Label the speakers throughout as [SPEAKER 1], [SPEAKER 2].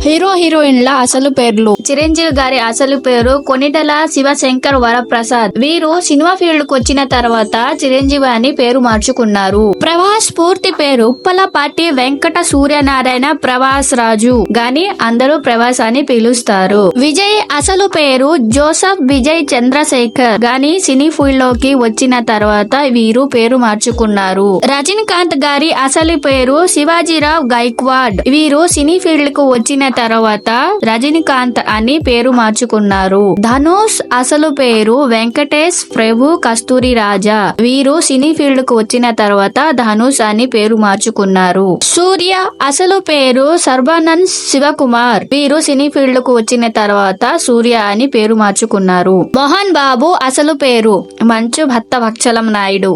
[SPEAKER 1] Hero హీరోయిన్ల అసలు పేర్లు. చిరంజీవి గారి అసలు పేరు కొనిదెల శివశంకర్ వరప్రసాద్. వీరు సినిమా ఫీల్డ్ కు వచ్చిన తర్వాత చిరంజీవి అని పేరు మార్చుకున్నారు. ప్రభాస్ పూర్తి పేరు ఉప్పలపాటి వెంకట సూర్యనారాయణ ప్రభాస్ రాజు గాని అందరూ ప్రభాస్ అని పిలుస్తారు. విజయ్ అసలు పేరు జోసఫ్ విజయ్ చంద్రశేఖర్ గాని సినీ ఫీల్డ్ లోకి వచ్చిన తర్వాత వీరు పేరు మార్చుకున్నారు. రజనీకాంత్ గారి అసలు పేరు శివాజీరావు గైక్వాడ్. వీరు సినీ ఫీల్డ్ కు వచ్చిన తర్వాత రజనీకాంత్ అని పేరు మార్చుకున్నారు. ధనుష్ అసలు పేరు వెంకటేష్ ప్రభు కస్తూరి రాజా. వీరు సినీ ఫీల్డ్ కు వచ్చిన తర్వాత ధనుష్ అని పేరు మార్చుకున్నారు. సూర్య అసలు పేరు సర్బానంద్ శివకుమార్. వీరు సినీ ఫీల్డ్ కు వచ్చిన తర్వాత సూర్య అని పేరు మార్చుకున్నారు. మోహన్ బాబు అసలు పేరు మంచు భక్తవత్సలం నాయుడు.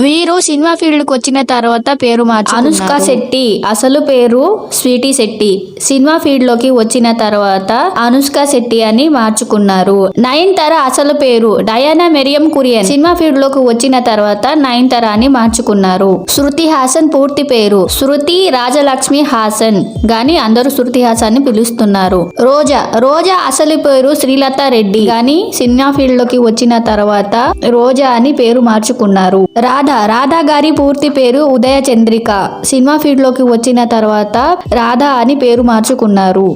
[SPEAKER 1] వీరు సినిమా ఫీల్డ్ కు వచ్చిన తర్వాత పేరు మార్చుకున్నారు. అనుష్క శెట్టి అసలు పేరు స్వీటీ శెట్టి. సినిమా ఫీల్డ్ లోకి వచ్చిన తర్వాత అనుష్క శెట్టి అని మార్చుకున్నారు. నయనతార అసలు పేరు Diana Merriam Kurian. Cinema field లోకి వచ్చిన తర్వాత నయనతార అని మార్చుకున్నారు. శృతి హాసన్ పూర్తి పేరు శృతి రాజలక్ష్మి హాసన్ గాని అందరూ శృతి హాసన్ అని పిలుస్తున్నారు. రోజా అసలు పేరు శ్రీలత రెడ్డి గాని సినిమా ఫీల్డ్ లోకి వచ్చిన తర్వాత రోజా అని పేరు మార్చుకున్నారు. రాధా గారి పూర్తి పేరు ఉదయ చంద్రిక. సినిమా ఫీల్డ్ లోకి వచ్చిన తర్వాత రాధా అని పేరు మార్చుకున్నారు.